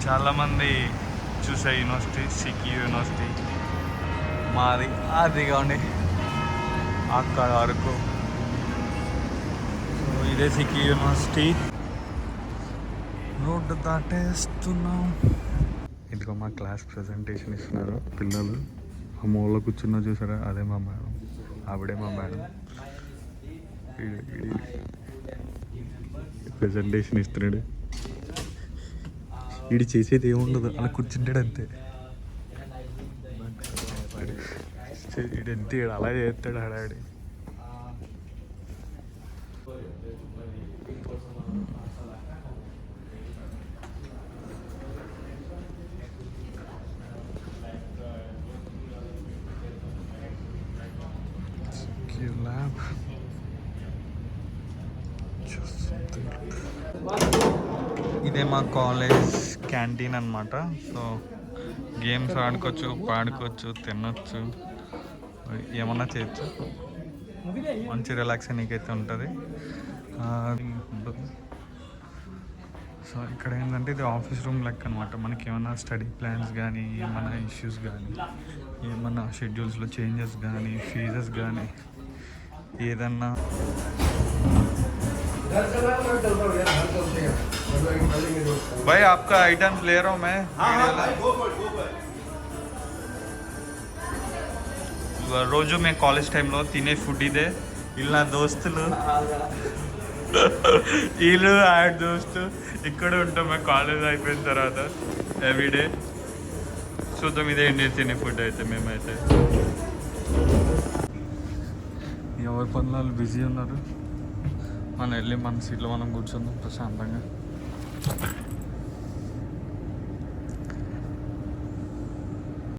చాలామంది చూసే యూనివర్సిటీ సిక్కి యూనివర్సిటీ మాది అది కానీ అక్కడ వరకు. సో ఇదే సిక్కి యూనివర్సిటీ. రోడ్డు దాటేస్తున్నాం. ఇదిగో మా క్లాస్ ప్రజెంటేషన్ ఇస్తున్నారు పిల్లలు. ఆ మూలలో కూర్చున్నా చూసారా, అదే మా మేడం, ఆవిడే మా మేడం. ప్రజెంటేషన్ ఇస్తున్నాడు. వీడు చేసేది ఏముండదు, అలా కూర్చుంటాడు అంతే. వీడు అంతే, అలా చేస్తాడు హడాడి. ల్యాబ్ ఇదే మా కాలేజ్ క్యాంటీన్ అన్నమాట. సో గేమ్స్ ఆడుకోవచ్చు, పాడుకోవచ్చు, తినొచ్చు, ఏమన్నా చేయొచ్చు. మంచి రిలాక్స్ నీకైతే ఉంటుంది. సో ఇక్కడ ఏంటంటే ఇది ఆఫీస్ రూమ్ లెక్క అనమాట. మనకి ఏమైనా స్టడీ ప్లాన్స్ కానీ, ఏమైనా ఇష్యూస్ కానీ, ఏమన్నా షెడ్యూల్స్లో చేంజెస్ కానీ, ఫీజెస్ కానీ ఏదన్నా. भाई आपका आइटम्स ले रहा हूँ मैं. రోజు మేము కాలేజ్ టైంలో తినే ఫుడ్ ఇదే. వీళ్ళు నా దోస్తులు, వీళ్ళు ఆడ్ దోస్తు. ఇక్కడ ఉంటాం మేము కాలేజ్ అయిపోయిన తర్వాత ఎవ్రీడే. చూద్దాం ఇదే ఇండియా తినే ఫుడ్ అయితే. మేమైతే ఎవరి పనులు బిజీ ఉన్నారు. మనం వెళ్ళి మన సీట్లో మనం కూర్చుందాం ప్రశాంతంగా.